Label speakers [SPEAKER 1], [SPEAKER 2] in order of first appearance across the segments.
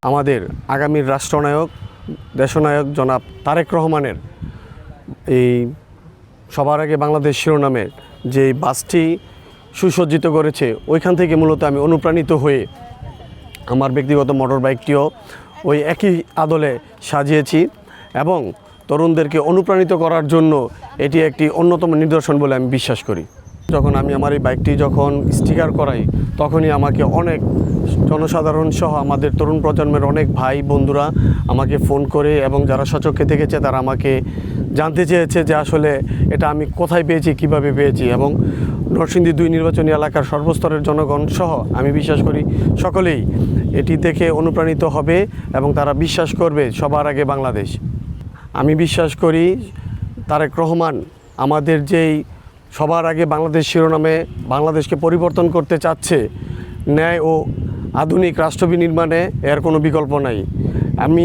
[SPEAKER 1] আমাদের আগামীর রাষ্ট্রনায়ক দেশনায়ক জনাব তারেক রহমানের এই সবার আগে বাংলাদেশ শিরোনামের যে বাসটি সুসজ্জিত করেছে ওইখান থেকে মূলত আমি অনুপ্রাণিত হয়ে আমার ব্যক্তিগত মোটর বাইকটিও ওই একই আদলে সাজিয়েছি এবং তরুণদেরকে অনুপ্রাণিত করার জন্য এটি একটি অন্যতম নিদর্শন বলে আমি বিশ্বাস করি। যখন আমি আমার এই বাইকটি যখন স্টিকার করাই তখনই আমাকে অনেক জনসাধারণ সহ আমাদের তরুণ প্রজন্মের অনেক ভাই বন্ধুরা আমাকে ফোন করে এবং যারা সচক্ষে দেখেছে তারা আমাকে জানতে চেয়েছে যে আসলে এটা আমি কোথায় পেয়েছি, কিভাবে পেয়েছি। এবং নরসিংদী 2 নির্বাচনী এলাকার সর্বস্তরের জনগণ সহ আমি বিশ্বাস করি সকলেই এটি দেখে অনুপ্রাণিত হবে এবং তারা বিশ্বাস করবে সবার আগে বাংলাদেশ। আমি বিশ্বাস করি তারেক রহমান আমাদের যেই সবার আগে বাংলাদেশ শিরোনামে বাংলাদেশকে পরিবর্তন করতে চাচ্ছে, ন্যায় ও আধুনিক রাষ্ট্র বিনির্মাণে এর কোনো বিকল্প নাই। আমি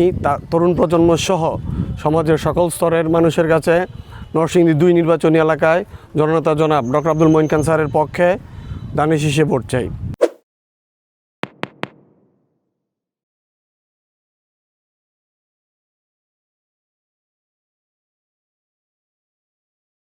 [SPEAKER 1] তরুণ প্রজন্ম সহ সমাজের সকল স্তরের মানুষের কাছে নরসিংদী 2 নির্বাচনী এলাকায় জননেতা জনাব ডক্টর আব্দুল মঈন খান স্যারের পক্ষে দানের শীষে ভোট চাই।